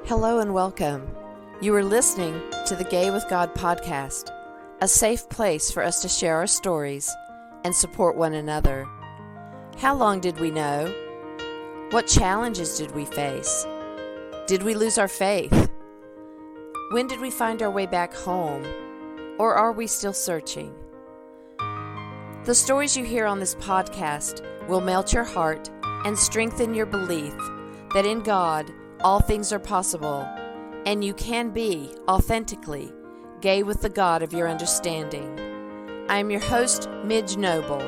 Hello and welcome. You are listening to the Gay with God podcast, a safe place for us to share our stories and support one another. How long did we know? What challenges did we face? Did we lose our faith? When did we find our way back home? Or are we still searching? The stories you hear on this podcast will melt your heart and strengthen your belief that in God, all things are possible, and you can be authentically gay with the God of your understanding. I am your host, Midge Noble,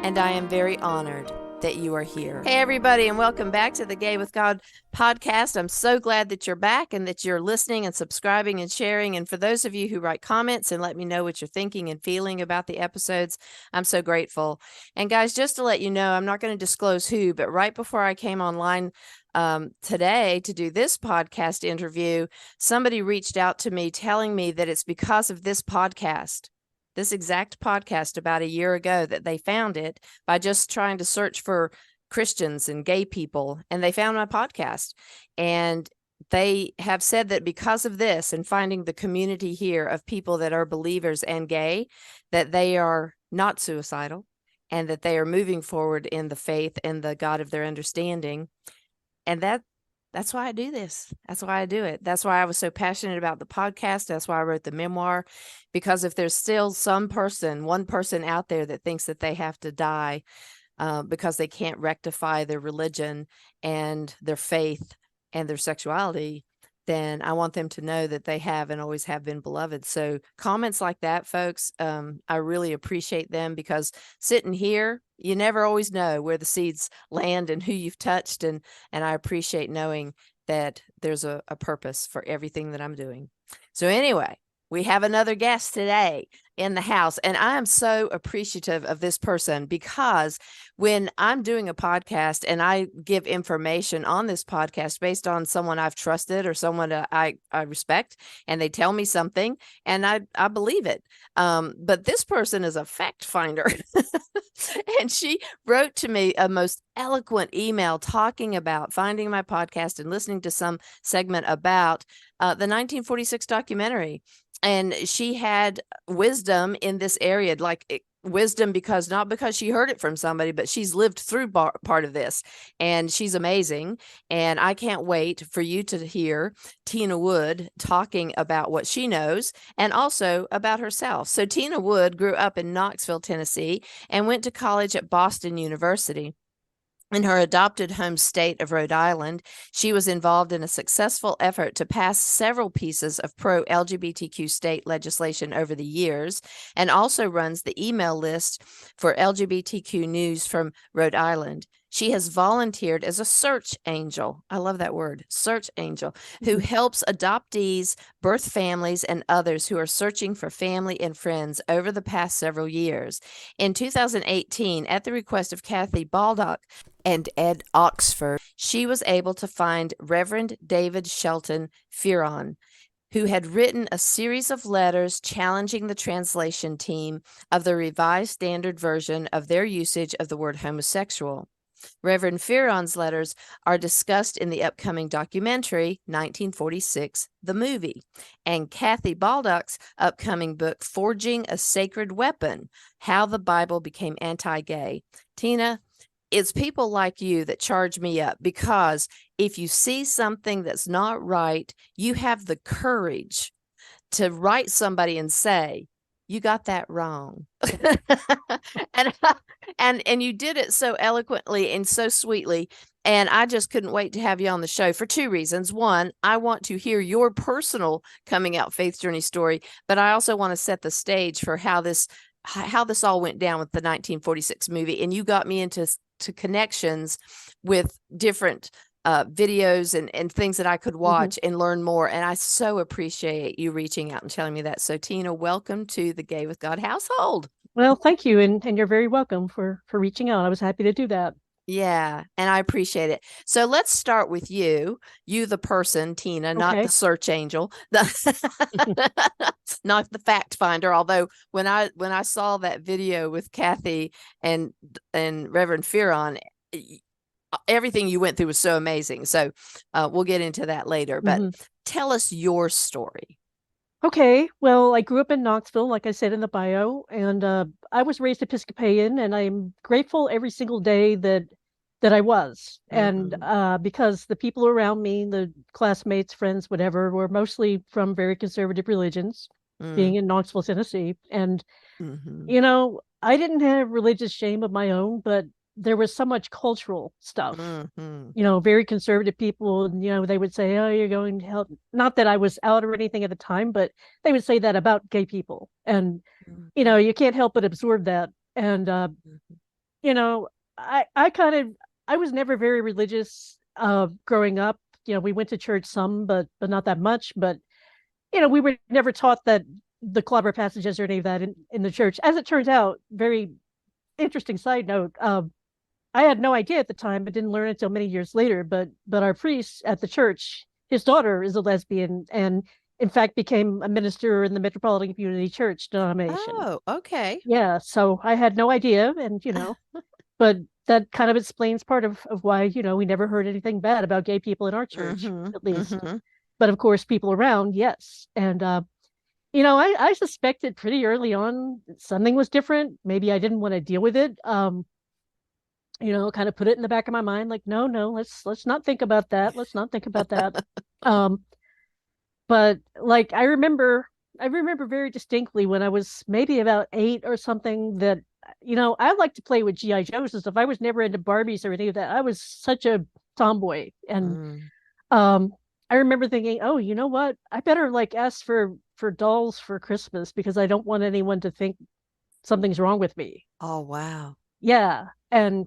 and I am very honored that you are here. Hey, everybody, and welcome back to the Gay with God podcast. I'm so glad that you're back and that you're listening and subscribing and sharing. And for those of you who write comments and let me know what you're thinking and feeling about the episodes, I'm so grateful. And guys, just to let you know, I'm not going to disclose who, but right before I came online today to do this podcast interview, somebody reached out to me telling me that it's because of this podcast, this exact podcast about a year ago, that they found it by just trying to search for Christians and gay people, and they found my podcast. And they have said that because of this and finding the community here of people that are believers and gay, that they are not suicidal and that they are moving forward in the faith and the God of their understanding. And that's why I do this. That's why I do it. That's why I was so passionate about the podcast. That's why I wrote the memoir, because if there's still one person out there that thinks that they have to die because they can't rectify their religion and their faith and their sexuality, then I want them to know that they have and always have been beloved. So comments like that, folks, I really appreciate them, because sitting here, you never always know where the seeds land and who you've touched. And I appreciate knowing that there's a purpose for everything that I'm doing. So anyway, we have another guest today in the house, and I am so appreciative of this person, because when I'm doing a podcast and I give information on this podcast based on someone I've trusted or someone I respect, and they tell me something and I believe it. But this person is a fact finder. And she wrote to me a most eloquent email talking about finding my podcast and listening to some segment about the 1946 documentary. And she had wisdom in this area, wisdom not because she heard it from somebody, but she's lived through part of this, and she's amazing. And I can't wait for you to hear Tina Wood talking about what she knows and also about herself. So Tina Wood grew up in Knoxville, Tennessee, and went to college at Boston University. In her adopted home state of Rhode Island, she was involved in a successful effort to pass several pieces of pro-LGBTQ state legislation over the years, and also runs the email list for LGBTQ news from Rhode Island. She has volunteered as a search angel. I love that word, search angel, who helps adoptees, birth families, and others who are searching for family and friends over the past several years. In 2018, at the request of Kathy Baldock and Ed Oxford, she was able to find Reverend David Shelton Fearon, who had written a series of letters challenging the translation team of the Revised Standard Version of their usage of the word homosexual. Reverend Fearon's letters are discussed in the upcoming documentary, 1946, The Movie, and Kathy Baldock's upcoming book, Forging a Sacred Weapon, How the Bible Became Anti-Gay. Tina, it's people like you that charge me up, because if you see something that's not right, you have the courage to write somebody and say, you got that wrong. and you did it so eloquently and so sweetly. And I just couldn't wait to have you on the show for two reasons. One, I want to hear your personal coming out faith journey story, but I also want to set the stage for how this all went down with the 1946 movie. And you got me into connections with different videos and things that I could watch and learn more. And I so appreciate you reaching out and telling me that. So Tina, welcome to the Gay with God household. Well, thank you. And you're very welcome for reaching out. I was happy to do that. Yeah, and I appreciate it. So let's start with you the person, Tina, not the search angel, not the fact finder. Although when I saw that video with Kathy and Reverend Fearon, everything you went through was so amazing. So we'll get into that later. But Hmm. tell us your story. Okay, well, I grew up in Knoxville, like I said in the bio, and I was raised Episcopalian, and I'm grateful every single day that I was. And Mm-hmm. because the people around me, the classmates, friends, whatever, were mostly from very conservative religions, being in Knoxville, Tennessee. And Mm-hmm. I didn't have religious shame of my own, but there was so much cultural stuff. Mm-hmm. Very conservative people, and they would say, "Oh, you're going to help." Not that I was out or anything at the time, but they would say that about gay people, and Mm-hmm. you can't help but absorb that. And you know, I kind of I was never very religious growing up. We went to church some, but not that much. But we were never taught that the clobber passages or any of that in the church. As it turns out, very interesting side note. I had no idea at the time, but didn't learn until many years later. But our priest at the church, his daughter is a lesbian, and in fact became a minister in the Metropolitan Community Church denomination. Oh, okay. Yeah, so I had no idea, and but that kind of explains part of why we never heard anything bad about gay people in our church, Mm-hmm. at least. Mm-hmm. But of course, people around, yes, and I suspected pretty early on that something was different. Maybe I didn't want to deal with it. Kind of put it in the back of my mind, like, no, no, let's not think about that. Let's not think about that. Um, but like I remember very distinctly when I was maybe about 8 or something that I like to play with GI Joes and stuff. I was never into Barbies or any of that. I was such a tomboy, and Mm. um, I remember thinking, oh, you know what? I better like ask for dolls for Christmas because I don't want anyone to think something's wrong with me. Oh, wow. Yeah. And,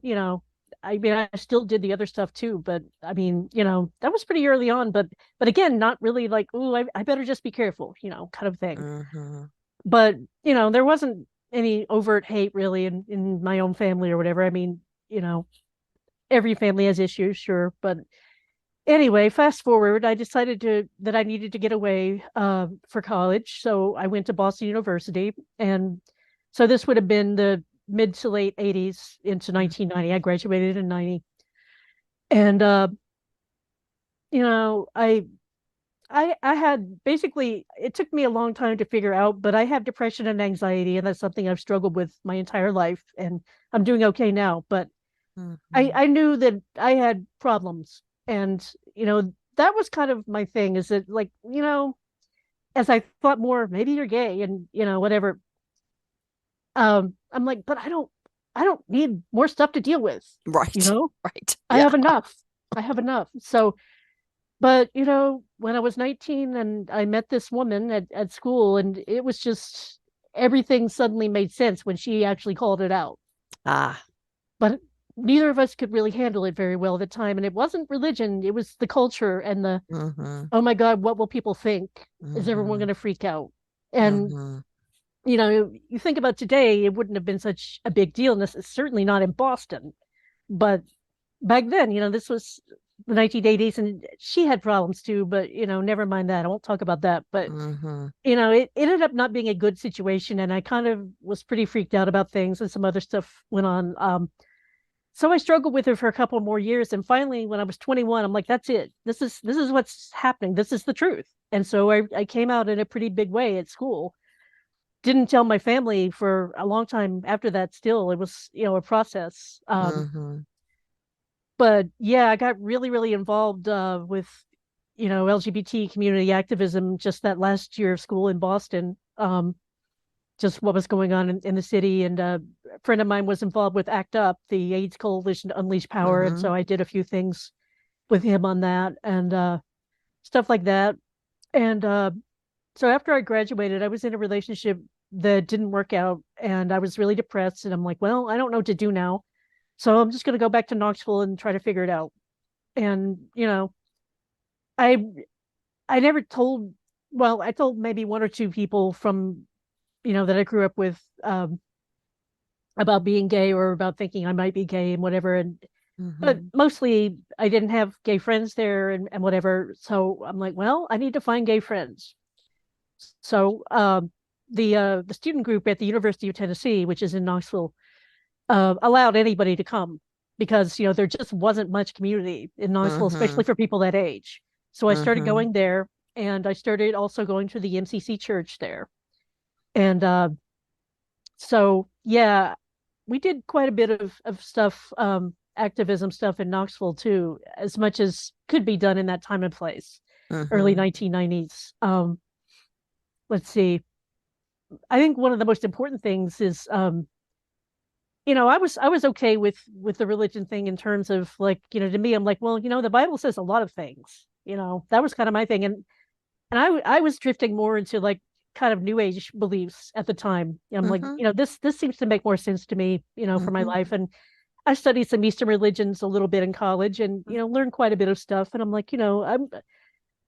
I mean, I still did the other stuff too, but I mean, that was pretty early on, but again, not really like, oh, I better just be careful, kind of thing. Mm-hmm. But, there wasn't any overt hate really in my own family or whatever. I mean, you know, every family has issues, sure. But anyway, fast forward, I decided that I needed to get away for college. So I went to Boston University. And so this would have been the mid to late 80s into 1990. I graduated in 90. And I had basically, it took me a long time to figure out, but I have depression and anxiety, and that's something I've struggled with my entire life, and I'm doing okay now. But I, Mm-hmm. I knew that I had problems, and that was kind of my thing. Is that like as I thought more, maybe you're gay, and whatever. I'm like, but I don't need more stuff to deal with. You Right. know, Right. I Yeah. have enough. I have enough. So but when I was 19 and I met this woman at school, and it was just everything suddenly made sense when she actually called it out. Ah. But neither of us could really handle it very well at the time. And it wasn't religion, it was the culture and the, Mm-hmm. oh my God, what will people think? Is everyone Mm-hmm. going to freak out? And, Mm-hmm. you think about today, it wouldn't have been such a big deal. And this is certainly not in Boston. But back then, this was the 1980s, and she had problems too, but never mind that. I won't talk about that. But Mm-hmm. it ended up not being a good situation, and I kind of was pretty freaked out about things, and some other stuff went on. So I struggled with her for a couple more years, and finally, when I was 21, I'm like, that's it. This is what's happening. This is the truth. And so I came out in a pretty big way at school. Didn't tell my family for a long time after that. Still, it was a process. Mm-hmm. But yeah, I got really, really involved with, LGBT community activism just that last year of school in Boston. Just what was going on in the city. And a friend of mine was involved with ACT UP, the AIDS Coalition to Unleash Power. And Mm-hmm. so I did a few things with him on that and stuff like that. And so after I graduated, I was in a relationship that didn't work out, and I was really depressed. And I'm like, well, I don't know what to do now. So I'm just going to go back to Knoxville and try to figure it out. And, I I never told, well, I told maybe one or two people from, that I grew up with about being gay or about thinking I might be gay and whatever. And, but Mm-hmm. mostly I didn't have gay friends there and whatever. So I'm like, well, I need to find gay friends. So the student group at the University of Tennessee, which is in Knoxville, allowed anybody to come. because, there just wasn't much community in Knoxville, Mm-hmm. especially for people that age. So I started Mm-hmm. going there, and I started also going to the MCC church there. And so, yeah, we did quite a bit of stuff, activism stuff in Knoxville too, as much as could be done in that time and place, early Mm-hmm. 1990s. Let's see. I think one of the most important things is, I was okay with the religion thing in terms of, like, to me, I'm like, well, the Bible says a lot of things. That was kind of my thing, and I was drifting more into, like, kind of new age beliefs at the time. I'm like, Mm-hmm. this seems to make more sense to me, for my Mm-hmm. life. And I studied some Eastern religions a little bit in college, and learned quite a bit of stuff. And I'm like, I'm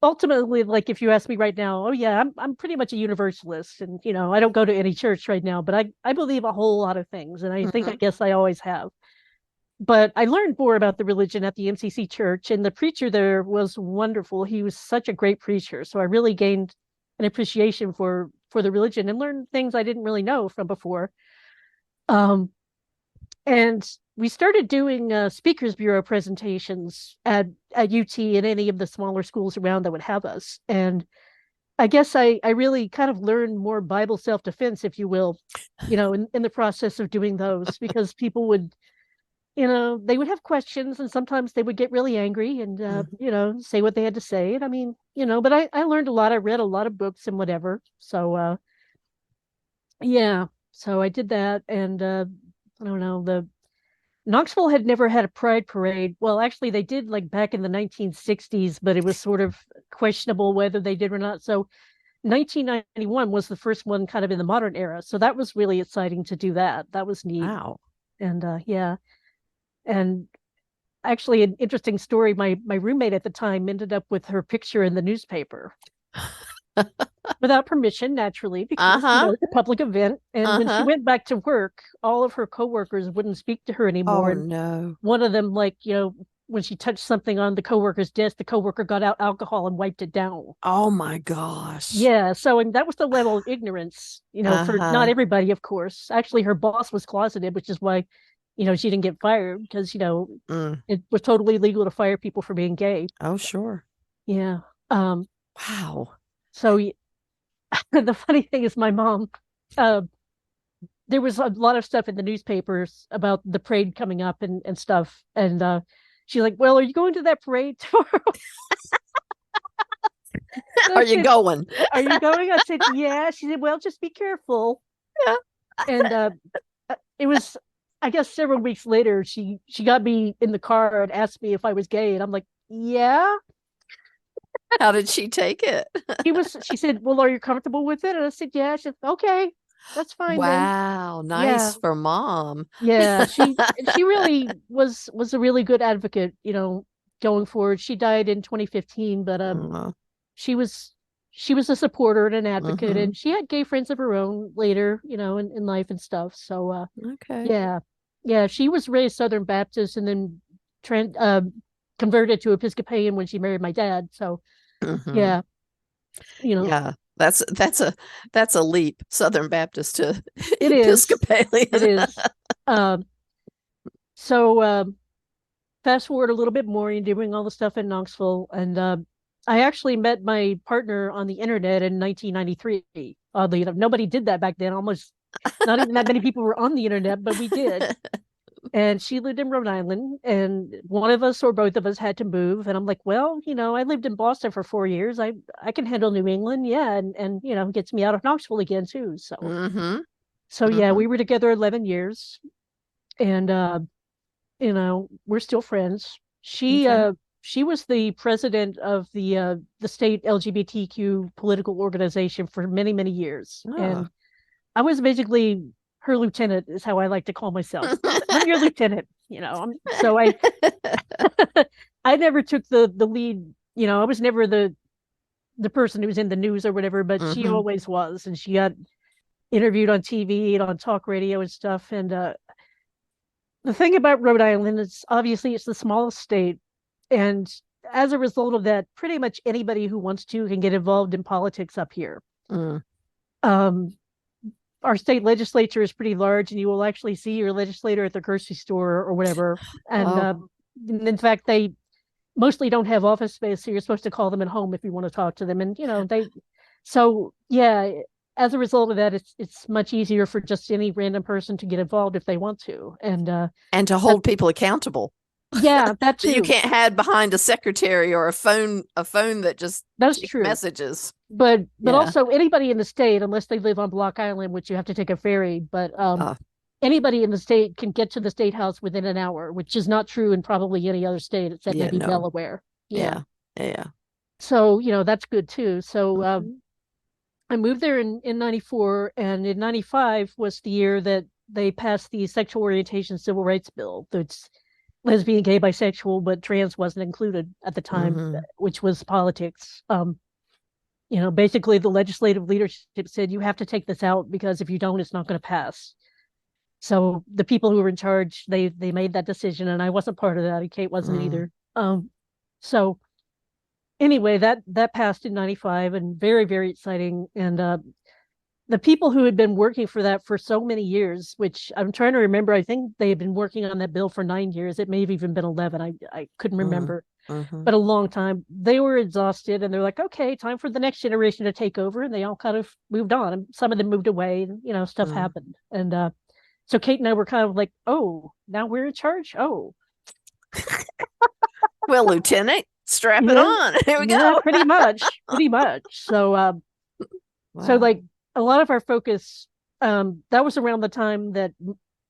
ultimately, like, if you ask me right now, oh yeah, I'm pretty much a universalist, and I don't go to any church right now, but I believe a whole lot of things, and I Mm-hmm. guess I always have. But I learned more about the religion at the MCC church, and the preacher there was wonderful. He was such a great preacher, so I really gained an appreciation for the religion and learned things I didn't really know from before. Um, and we started doing speakers bureau presentations at UT and any of the smaller schools around that would have us. And I guess I really kind of learned more Bible self-defense, if you will, in the process of doing those, because people would, they would have questions, and sometimes they would get really angry and, Mm-hmm. say what they had to say. And I mean, but I learned a lot. I read a lot of books and whatever. So, yeah, so I did that. And, I don't know, the Knoxville had never had a pride parade. Well, actually, they did, like, back in the 1960s, but it was sort of questionable whether they did or not. So 1991 was the first one kind of in the modern era. So that was really exciting to do that. That was neat. Wow. And yeah. And actually, an interesting story, my roommate at the time ended up with her picture in the newspaper without permission, naturally, because Uh-huh. it's a public event. And when she Uh-huh. went back to work, all of her coworkers wouldn't speak to her anymore. Oh And no. one of them, like, when she touched something on the coworker's desk, the coworker got out alcohol and wiped it down. Oh my gosh. Yeah, so, and that was the level of ignorance, for not Uh-huh. everybody, of course. Actually, her boss was closeted, which is why, she didn't get fired, because, Mm. it was totally legal to fire people for being gay. Oh sure. Yeah. Um, Wow. so the funny thing is, my mom, uh, there was a lot of stuff in the newspapers about the parade coming up and stuff. And she's like, well, are you going to that parade tomorrow? I Are you said, going? are you going? I said, yeah. She said, well, just be careful. Yeah. And it was, I guess, several weeks later, she got me in the car and asked me if I was gay. And I'm like, yeah. How did she take it? She said, well, are you comfortable with it? And I said, yeah. She said, okay, that's fine then. Wow, Yeah. nice for mom. Yeah. She really was a really good advocate, going forward. She died in 2015, but Mm, she was she was a supporter and an advocate, mm-hmm. and she had gay friends of her own later, in life and stuff. So Okay. yeah. Yeah, she was raised Southern Baptist, and then trans converted to Episcopalian when she married my dad. So Mm-hmm. yeah, you know, Yeah. That's a leap, Southern Baptist to it is. It Episcopalian. is. Um, so fast forward a little bit more, you're doing all the stuff in Knoxville, and I actually met my partner on the internet in 1993. Oddly enough, nobody did that back then. Almost not even that many people were on the internet, but we did. And she lived in Rhode Island, and one of us or both of us had to move. And I'm like, well, I lived in Boston for 4 years. I can handle New England, yeah, and gets me out of Knoxville again too. So Mm-hmm. yeah, Mm-hmm. we were together 11 years, and we're still friends. She Okay. uh she was the president of the state LGBTQ political organization for many, many years. Oh. And I was basically her lieutenant, is how I like to call myself. I'm your lieutenant, so I never took the lead, I was never the person who was in the news or whatever, but she Mm-hmm. always was. And she got interviewed on TV and on talk radio and stuff. And the thing about Rhode Island is, obviously, it's the smallest state, and as a result of that, pretty much anybody who wants to can get involved in politics up here. Mm. Um, our state legislature is pretty large, and you will actually see your legislator at the grocery store or whatever. And Oh, in fact, they mostly don't have office space, so you're supposed to call them at home if you want to talk to them. And so yeah, as a result of that, it's much easier for just any random person to get involved if they want to. And and to that, hold people accountable. yeah, that That you too. can't hide behind a secretary or a phone that just That's takes true. messages. But Yeah. also anybody in the state, unless they live on Block Island, which you have to take a ferry, but Uh, anybody in the state can get to the state house within an hour, which is not true in probably any other state except yeah, maybe no. Delaware. Yeah. Yeah. Yeah. So, that's good too. So Mhm. I moved there in 94, and in 95 was the year that they passed the sexual orientation civil rights bill. That's lesbian, gay, bisexual, but trans wasn't included at the time, Mhm. which was politics. Basically the legislative leadership said you have to take this out because if you don't, it's not going to pass. So the people who were in charge, they made that decision, and I wasn't part of that, and Kate wasn't Mm. either. So anyway, that passed in 95, and very, very exciting. And the people who had been working for that for so many years, which I'm trying to remember, I think they had been working on that bill for 9 years. It may have even been 11. I couldn't Mm. remember, Mhm. but a long time. They were exhausted, and they're like, okay, time for the next generation to take over. And they all kind of moved on. And some of them moved away, and stuff Mm. happened. And so Kate and I were kind of like, oh, now we're in charge. Oh, Well, Lieutenant, strap it yeah, on. Here we yeah, go. pretty much, pretty much. So Wow. like a lot of our focus, that was around the time that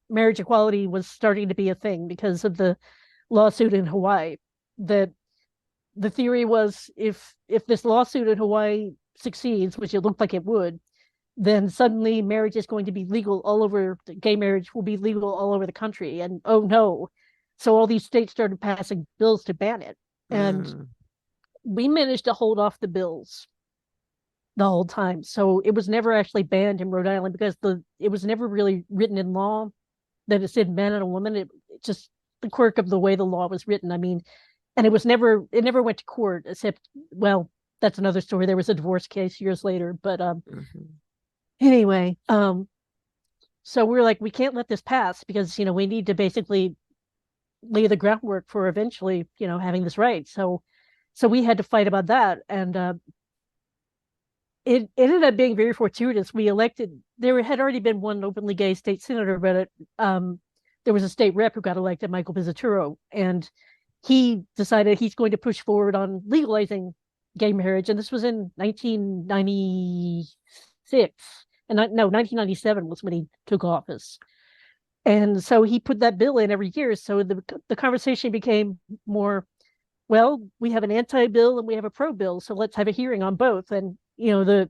marriage equality was starting to be a thing because of the lawsuit in Hawaii. That the theory was if this lawsuit in Hawaii succeeds, which it looked like it would, then suddenly marriage is going to be legal all over. Gay marriage will be legal all over the country, and oh no! So all these states started passing bills to ban it, and Mm. we managed to hold off the bills the whole time. So it was never actually banned in Rhode Island because it was never really written in law that it said man and a woman. It just the quirk of the way the law was written. I mean, and it never went to court except, well, that's another story. There was a divorce case years later, but Mhm. anyway, so we were like, we can't let this pass because we need to basically lay the groundwork for eventually having this right. So we had to fight about that, and it ended up being very fortuitous. We elected There had already been one openly gay state senator, but there was a state rep who got elected, Michael Pizzaturo, and he decided he's going to push forward on legalizing gay marriage. And this was in 1996, and no, 1997 was when he took office. And so he put that bill in every year. So the conversation became more, well, we have an anti bill and we have a pro bill, so let's have a hearing on both. And the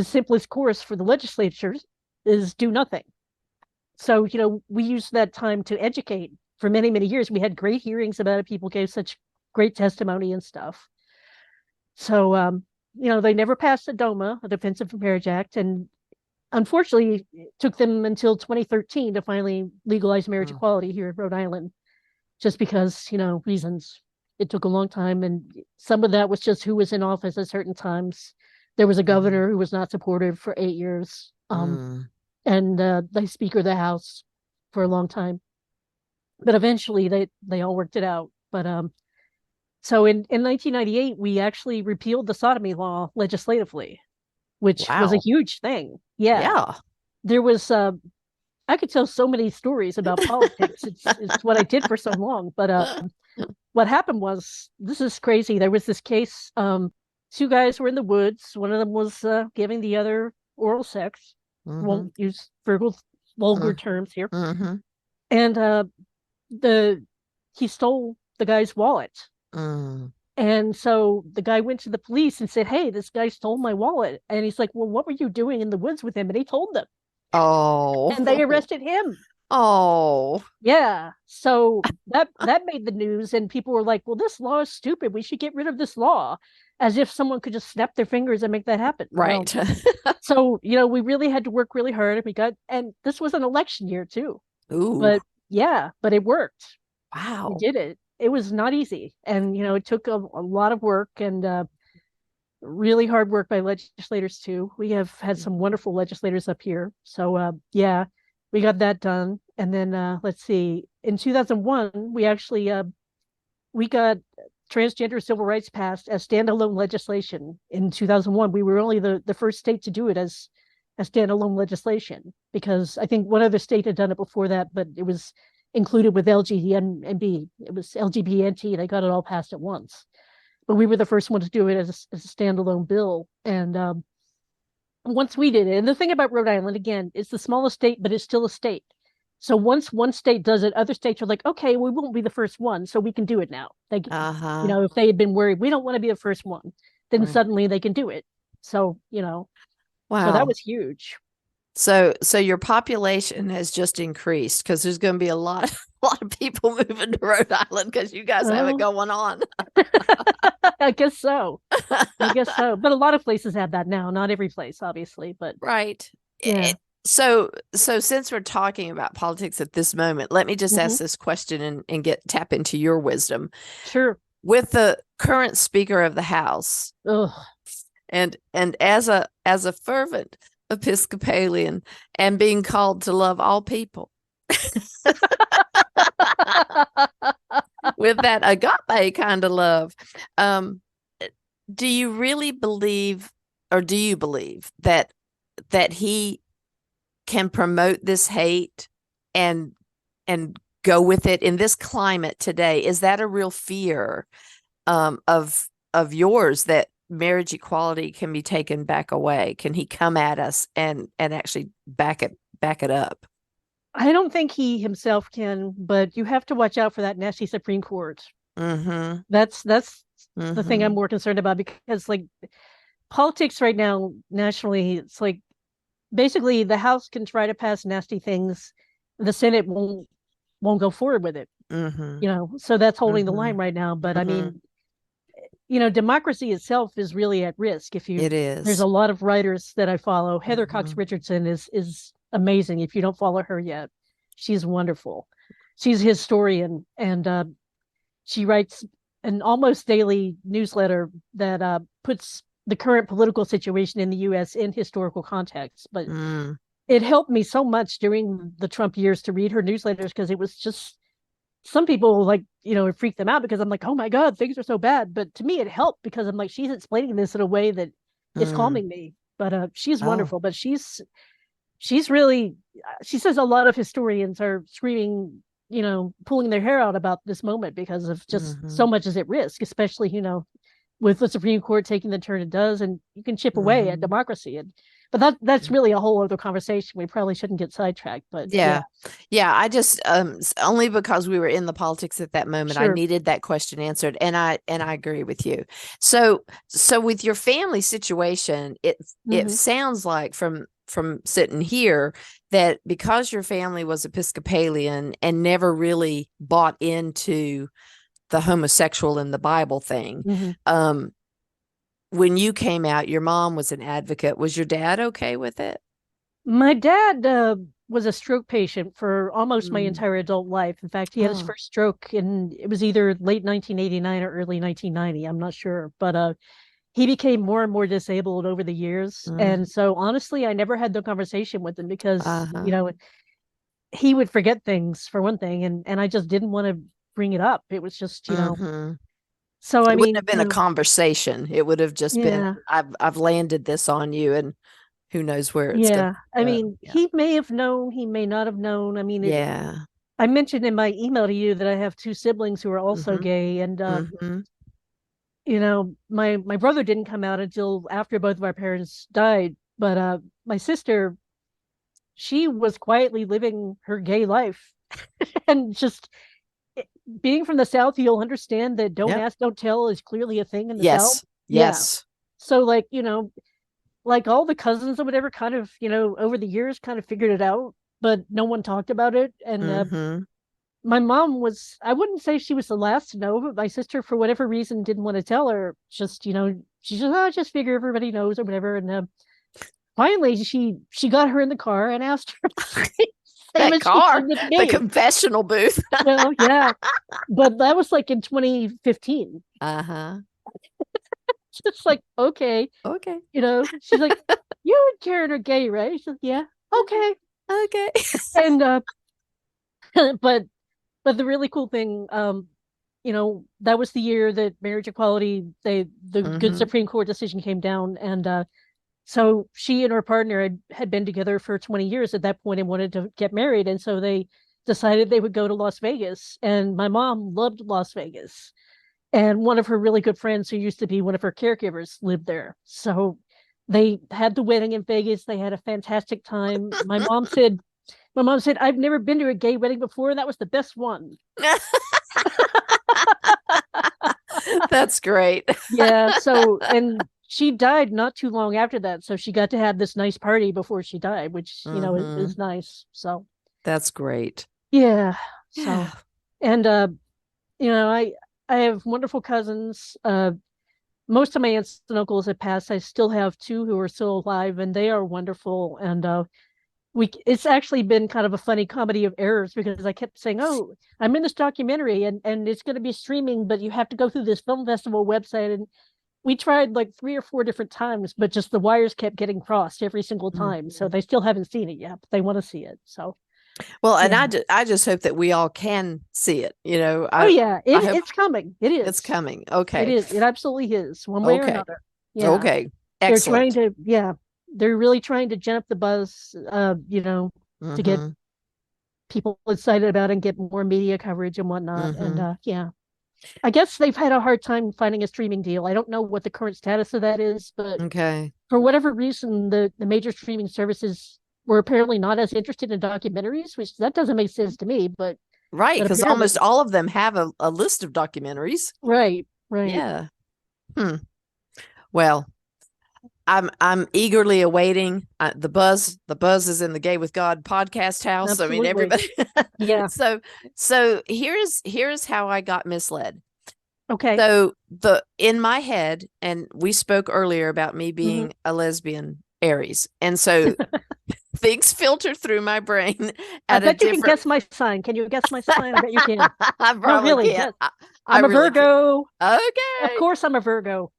simplest course for the legislatures is do nothing. So we used that time to educate for many, many years. We had great hearings about it. People gave such great testimony and stuff. So they never passed the DOMA, the Defense of Marriage Act, and unfortunately it took them until 2013 to finally legalize marriage Mm. equality here in Rhode Island, just because reasons. It took a long time, and some of that was just who was in office at certain times. There was a Mhm. governor who was not supportive for 8 years, Mm. and the Speaker of the House for a long time. But eventually, they all worked it out. But so in 1998, we actually repealed the sodomy law legislatively, which was a Wow. huge thing. Yeah, Yeah. there was. I could tell so many stories about politics. It's what I did for so long. But what happened was, this is crazy. There was this case. Two guys were in the woods. One of them was giving the other oral sex. Mm-hmm. Won't use vulgar terms here. Mm-hmm. And the he stole the guy's wallet. Mm. And so the guy went to the police and said, "Hey, this guy stole my wallet." And he's like, "Well, what were you doing in the woods with him?" And he told them, and they Oh. arrested him. Oh. Yeah. So that made the news, and people were like, "Well, this law is stupid. We should get rid of this law." As if someone could just snap their fingers and make that happen. Well, Right. so we really had to work really hard, and and this was an election year too. Ooh. But yeah, but it worked. We Wow. did it. It was not easy, and it took a lot of work, and really hard work by legislators too. We have had some wonderful legislators up here. So yeah, we got that done. And then let's see, in 2001, we got transgender civil rights passed as standalone legislation in 2001. We were only the first state to do it as a standalone legislation, because I think one other state had done it before that, but it was included with LGBTB. It was LGBT, and they got it all passed at once. But we were the first one to do it as a standalone bill. And once we did it, and the thing about Rhode Island, again, it's the smallest state, but it's still a state. So once one state does it, other states are like, okay, we won't be the first one, so we can do it now. They, Uh-huh. you know, if they had been worried, we don't want to be the first one, then Right. suddenly they can do it. So, you know, so that Wow. was huge. So your population has just increased because there's going to be a lot, a lot of people moving to Rhode Island because you guys have it Well, going on. I guess so. I guess so. But a lot of places have that now. Not every place, obviously, but Right. yeah. So since we're talking about politics at this moment, let me just Mhm. ask this question and tap into your wisdom. Sure. With the current Speaker of the House, Ugh. and as a fervent Episcopalian and being called to love all people with that agape kind of love, do you really believe, or do you believe that he can promote this hate and go with it in this climate today? Is that a real fear of yours, that marriage equality can be taken back away? Can he come at us and actually back it up? I don't think he himself can, but you have to watch out for that nasty Supreme Court. Mm-hmm. That's Mm-hmm. the thing I'm more concerned about, because like politics right now nationally, it's like basically the House can try to pass nasty things, the Senate won't go forward with it. Mm-hmm. You know, so that's holding the Mm-hmm. line right now. But I Mm-hmm. mean, you know, democracy itself is really at risk. If you, It is. there's a lot of writers that I follow. Heather Cox Mm-hmm. Richardson is amazing. If you don't follow her yet, she's wonderful. She's a historian, and she writes an almost daily newsletter that puts the current political situation in the U.S. in historical context. But Mm. it helped me so much during the Trump years to read her newsletters, because it was just, some people like, you know, it freaked them out because I'm like, oh my God, things are so bad. But to me, it helped because I'm like, she's explaining this in a way that is Mm. calming me. But she's Oh. wonderful. But she's really, she says a lot of historians are screaming, you know, pulling their hair out about this moment because of just so much is at risk, especially, you know, with the Supreme Court taking the turn it does, and you can chip away at democracy. And but that's really a whole other conversation. We probably shouldn't get sidetracked. But Yeah. I just only because we were in the politics at that moment, I Sure. needed that question answered, and I agree with you. So with your family situation, it Mhm. sounds like from sitting here that because your family was Episcopalian and never really bought into the homosexual in the Bible thing, Mhm. when you came out, your mom was an advocate. Was your dad okay with it? My dad was a stroke patient for almost my Mm. entire adult life. In fact, he had his Oh. first stroke in, it was either late 1989 or early 1990. I'm not sure, but he became more and more disabled over the years. Mm. And so honestly, I never had the conversation with him because, Uh-huh. you know, he would forget things for one thing, and I just didn't want to bring it up. It was just, you know, Mhm. so I It wouldn't mean, have been you a know, conversation. It would have just been, yeah. I've landed this on you, and who knows where it's going Yeah. to I go. mean, Yeah. he may have known, he may not have known. I mean, Yeah. I mentioned in my email to you that I have two siblings who are also Mhm. gay, and Mhm. you know, my brother didn't come out until after both of our parents died, but my sister, she was quietly living her gay life, and just being from the South, you'll understand that don't Yep. ask, don't tell is clearly a thing in the South. Yes. Yeah. Yes. So like, you know, like all the cousins or whatever kind of, you know, over the years kind of figured it out, but no one talked about it. And Mhm. my mom was, I wouldn't say she was the last to know, but my sister, for whatever reason, didn't want to tell her. Just, you know, she just, oh, I just figure everybody knows or whatever. And finally, she got her in the car and asked her the same That as she car, did with the me. confessional booth. You know, yeah. But that was like in 2015. Uh-huh. It's like, okay, Okay. she's like, you and Karen are gay, right? She's like, yeah, okay. Okay. And but the really cool thing, that was the year that marriage equality, the good Hmm. Supreme Court decision came down, and so she and her partner had been together for 20 years at that point and wanted to get married, and so they decided they would go to Las Vegas. And my mom loved Las Vegas, and one of her really good friends who used to be one of her caregivers lived there. So they had the wedding in Vegas. They had a fantastic time. My mom said, I've never been to a gay wedding before. That was the best one. That's great. Yeah. So, and she died not too long after that. So she got to have this nice party before she died, which, Hmm. is nice. So, That's great. yeah. So, Yeah. and, I have wonderful cousins. Most of my aunts and uncles have passed. I still have two who are still alive, and they are wonderful. And, it's actually been kind of a funny comedy of errors, because I kept saying, "Oh, I'm in this documentary, and it's going to be streaming, but you have to go through this film festival website." And we tried like 3 or 4 different times, but just the wires kept getting crossed every single time. So Mhm. they still haven't seen it yet, but they want to see it. So Well, and yeah. I just hope that we all can see it. Oh yeah, I hope it's coming. It it's is. coming. It Okay. is. It absolutely is, one way or Okay. another. Yeah. Okay. They're trying Excellent. to, yeah, they're really trying to gin up the buzz, to get Hmm. people excited about it and get more media coverage and whatnot. And Hmm. yeah, I guess they've had a hard time finding a streaming deal. I don't know what the current status of that is, but Okay. for whatever reason, the major streaming services were apparently not as interested in documentaries, which that doesn't make sense to me, Right, but because apparently, almost all of them have a list of documentaries. right, right. Yeah. Hmm. Well, I'm eagerly awaiting the buzz. The buzz is in the Gay with God podcast house. I mean, Absolutely. everybody. Yeah. So here's how I got misled. Okay. So the in my head, and we spoke earlier about me Hmm. being a lesbian Aries, and so things filter through my brain I at a bet you can different. guess my sign. Can you guess my sign? I bet you can. I No, probably really, can't. guess. I I'm a really can't. Virgo. Of Okay. course, I'm a Virgo.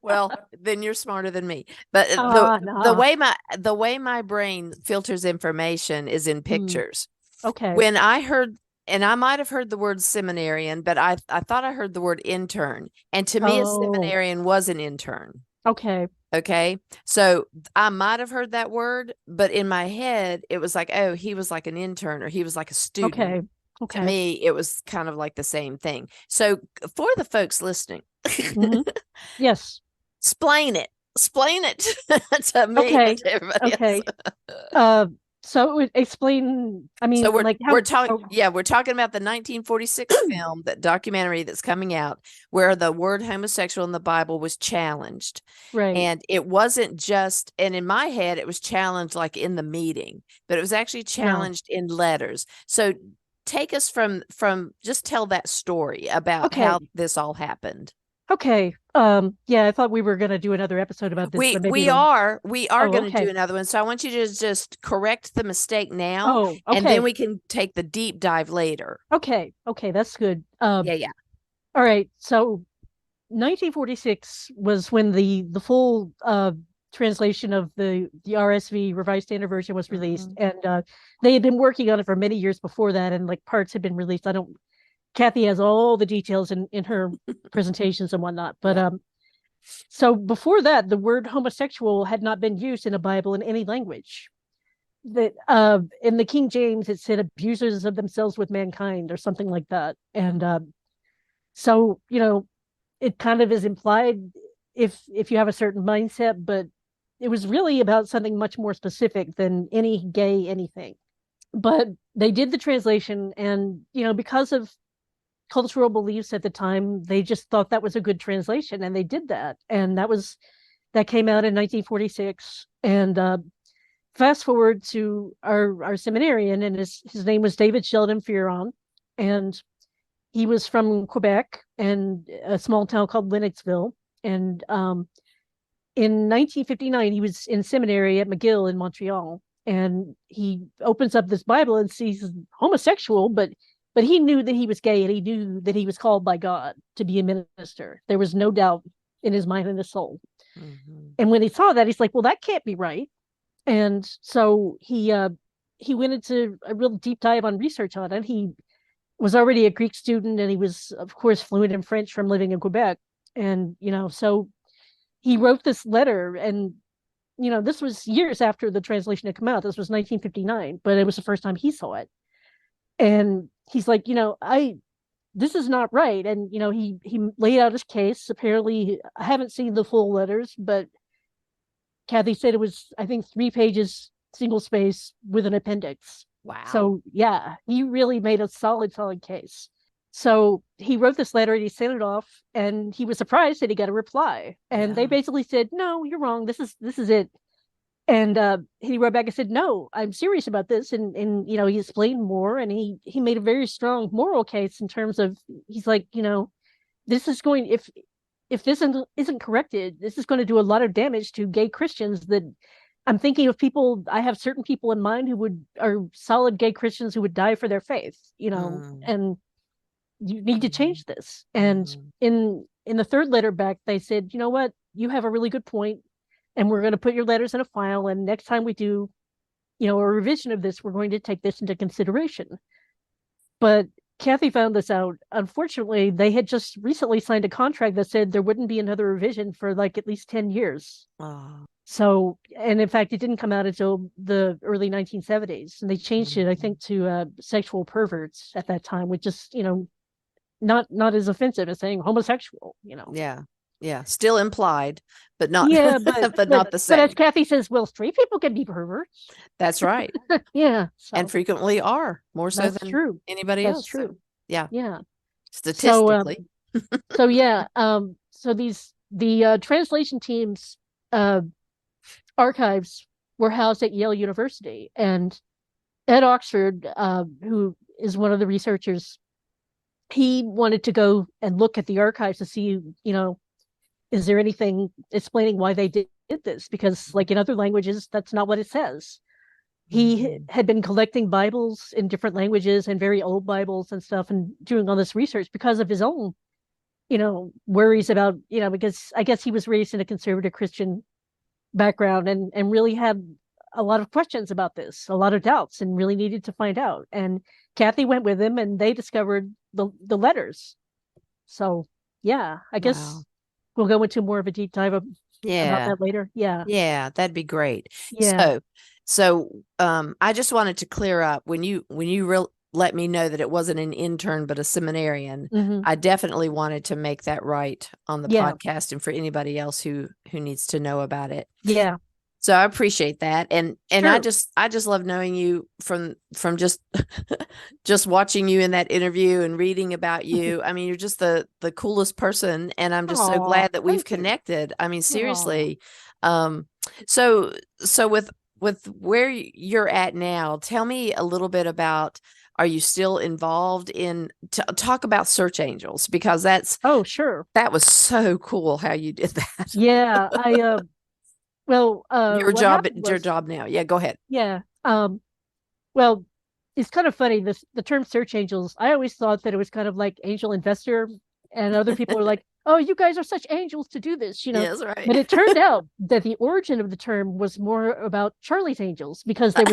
Well, then you're smarter than me. But the Nah. way my brain filters information is in Hmm. pictures. Okay. When I heard, and I might have heard the word seminarian, but I thought I heard the word intern. And to me, a Oh, seminarian was an intern. okay. Okay. So I might have heard that word, but in my head, it was like, oh, he was like an intern or he was like a student. Okay. To Okay. me, it was kind of like the same thing. So for the folks listening, Hmm. Yes. explain it to me and Okay. to everybody else. Okay. Uh, so it would explain, I So mean, we're like we're how, talking oh, yeah, we're talking about the 1946 film, that documentary that's coming out, where the word homosexual in the Bible was challenged. right. And it wasn't just, and in my head, it was challenged like in the meeting, but it was actually No. challenged in letters. So take us from just tell that story about how Okay. this all happened. Okay. Yeah, I thought we were gonna do another episode about this, We but maybe we it'll, are we are oh, going to do okay. another one. So I want you to just correct the mistake now, Oh, and then okay. we can take the deep dive later. Okay. Okay. That's good. Yeah, yeah. All right. So 1946 was when the full translation of the RSV Revised Standard Version was released, Mhm. and they had been working on it for many years before that, and like parts had been released. I don't. Kathy has all the details in her presentations and whatnot, but Yeah. so before that, the word homosexual had not been used in a Bible in any language. That in the King James it said abusers of themselves with mankind or something like that, and so it kind of is implied if you have a certain mindset, but it was really about something much more specific than any gay anything. But they did the translation, and because of cultural beliefs at the time, they just thought that was a good translation, and they did that, and that came out in 1946. And fast forward to our seminarian, and his name was David Sheldon Fearon, and he was from Quebec and a small town called Lennoxville. And in 1959, he was in seminary at McGill in Montreal, and he opens up this Bible and sees homosexual, but but he knew that he was gay, and he knew that he was called by God to be a minister. There was no doubt in his mind and his soul. Mm-hmm. And when he saw that, he's like, well, that can't be right. And so he went into a real deep dive on research on it. He was already a Greek student, and he was, of course, fluent in French from living in Quebec. And, so he wrote this letter, and, this was years after the translation had come out. This was 1959, but it was the first time he saw it. And he's like, this is not right. And, he laid out his case. Apparently, I haven't seen the full letters, but Kathy said it was, I think, 3 pages, single space with an appendix. Wow. So yeah, he really made a solid case. So he wrote this letter and he sent it off, and he was surprised that he got a reply. And they basically said, no, you're wrong. This is it. And he wrote back and said, no, I'm serious about this. And he explained more, and he made a very strong moral case in terms of, he's like, this is going, if this isn't corrected, this is going to do a lot of damage to gay Christians. That I'm thinking of people, I have certain people in mind who are solid gay Christians who would die for their faith, and you need to change this. And in the third letter back, they said, you know what, you have a really good point, and we're going to put your letters in a file. And next time we do, a revision of this, we're going to take this into consideration. But Kathy found this out. Unfortunately, they had just recently signed a contract that said there wouldn't be another revision for like at least 10 years. Oh. So, and in fact, it didn't come out until the early 1970s. And they changed it, I think, to sexual perverts at that time, which is, not as offensive as saying homosexual, Yeah. Yeah. Still implied, but not, but not the same. But as Kathy says, well, straight people can be perverts. That's right. Yeah. So. And frequently are, more so than true. anybody That's else. True. So, yeah. Yeah. Statistically. So the translation team's archives were housed at Yale University, and Ed Oxford, who is one of the researchers, he wanted to go and look at the archives to see, is there anything explaining why they did this? Because like in other languages, that's not what it says. He had been collecting Bibles in different languages and very old Bibles and stuff, and doing all this research because of his own, worries about, because I guess he was raised in a conservative Christian background, and really had a lot of questions about this, a lot of doubts, and really needed to find out. And Kathy went with him, and they discovered the letters. So yeah, I guess we'll go into more of a deep dive about that later. Yeah, that'd be great. Yeah. So I just wanted to clear up when you let me know that it wasn't an intern but a seminarian. Mm-hmm. I definitely wanted to make that right on the podcast, and for anybody else who needs to know about it. Yeah. So I appreciate that. And sure. I just love knowing you from just just watching you in that interview and reading about you. I mean, you're just the coolest person, and I'm just so glad that we've connected. I mean, seriously. So with where you're at now, tell me a little bit about, are you still involved in talk about Search Angels, because that's sure, that was so cool how you did that. Yeah, I your job now. Yeah, go ahead. Yeah. Well, it's kind of funny, the term Search Angels, I always thought that it was kind of like angel investor, and other people are like, oh, you guys are such angels to do this, Yeah, that's right. But it turned out that the origin of the term was more about Charlie's Angels, because there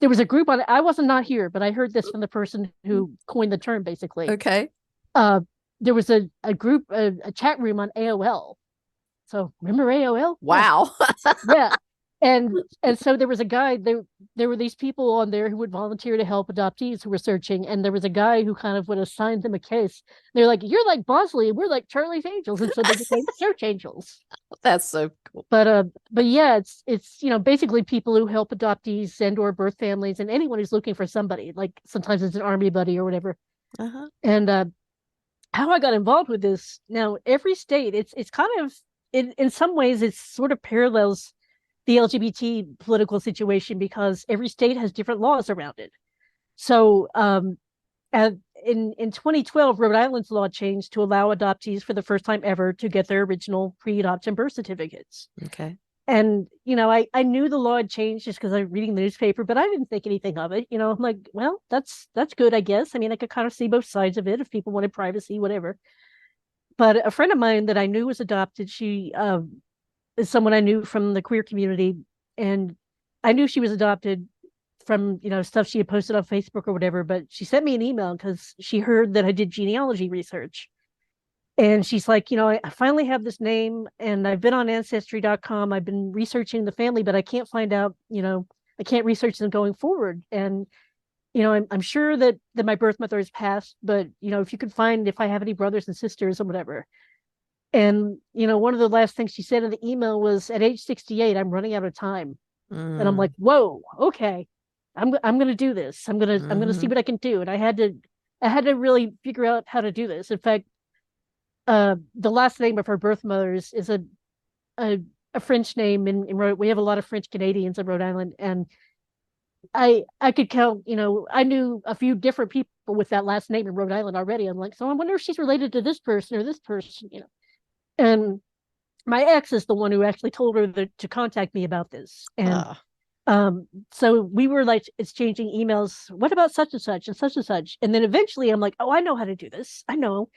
was a group on it. I wasn't not here, but I heard this from the person who coined the term, basically. Okay. There was a group, a chat room on AOL. So remember AOL? Wow. Yeah. And so there was a guy, there were these people on there who would volunteer to help adoptees who were searching, and there was a guy who kind of would assign them a case. They're like, you're like Bosley, we're like Charlie's Angels, and so they became Search Angels. That's so cool. But yeah, it's basically people who help adoptees and or birth families, and anyone who's looking for somebody. Like sometimes it's an army buddy or whatever. Uh-huh. And how I got involved with this, now every state, it's kind of, in some ways it sort of parallels the LGBT political situation, because every state has different laws around it. So in 2012, Rhode Island's law changed to allow adoptees for the first time ever to get their original pre-adoption birth certificates. Okay. And, I knew the law had changed just because I was reading the newspaper, but I didn't think anything of it. I'm like, well, that's good, I guess. I mean, I could kind of see both sides of it if people wanted privacy, whatever. But a friend of mine that I knew was adopted, she is someone I knew from the queer community. And I knew she was adopted from, stuff she had posted on Facebook or whatever. But she sent me an email because she heard that I did genealogy research. And she's like, I finally have this name and I've been on ancestry.com. I've been researching the family, but I can't find out, I can't research them going forward. And, I'm sure that my birth mother has passed, but, if you could find if I have any brothers and sisters or whatever. And, one of the last things she said in the email was, at age 68, I'm running out of time. And I'm like, whoa, okay. I'm going to do this. I'm going to see what I can do. And I had to really figure out how to do this. In fact, the last name of her birth mother is a French name in Rhode. We have a lot of French Canadians in Rhode Island, and I could count. I knew a few different people with that last name in Rhode Island already. I'm like, so I wonder if she's related to this person or this person. And my ex is the one who actually told her to contact me about this, and so we were like exchanging emails. What about such and such and such and such? And then eventually, I'm like, oh, I know how to do this. I know.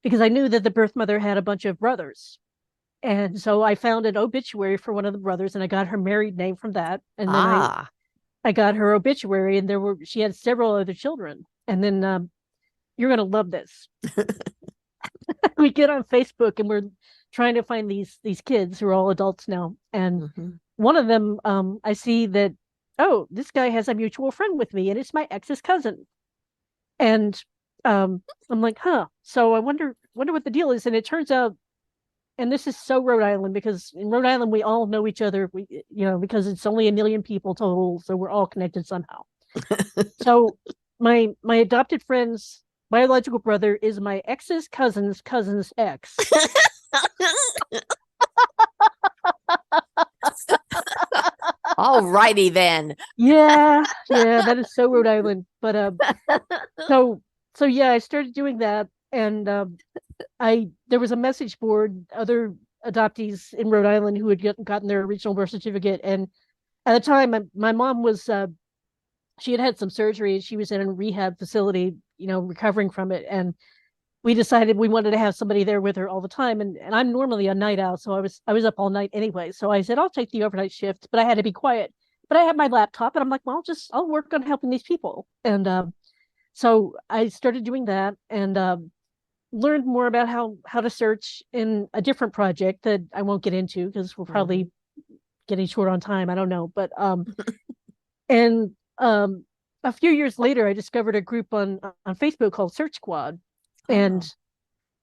Because I knew that the birth mother had a bunch of brothers. And so I found an obituary for one of the brothers and I got her married name from that. And then I got her obituary and she had several other children. And then you're going to love this. We get on Facebook and we're trying to find these kids who are all adults now. And one of them, I see that, oh, this guy has a mutual friend with me and it's my ex's cousin. And I'm like, huh. So I wonder what the deal is. And it turns out, and this is so Rhode Island, because in Rhode Island we all know each other. Because it's only 1 million people total, so we're all connected somehow. So my adopted friend's biological brother is my ex's cousin's ex. All righty then. Yeah, that is so Rhode Island. But so yeah, I started doing that, and there was a message board, other adoptees in Rhode Island who had gotten their original birth certificate, and at the time, my mom was she had some surgery, and she was in a rehab facility, recovering from it, and we decided we wanted to have somebody there with her all the time, and I'm normally a night owl, so I was up all night anyway, so I said I'll take the overnight shift, but I had to be quiet. But I had my laptop, and I'm like, well, I'll work on helping these people, and so I started doing that and learned more about how to search in a different project that I won't get into because we're probably getting short on time. I don't know. But and a few years later, I discovered a group on Facebook called Search Squad. And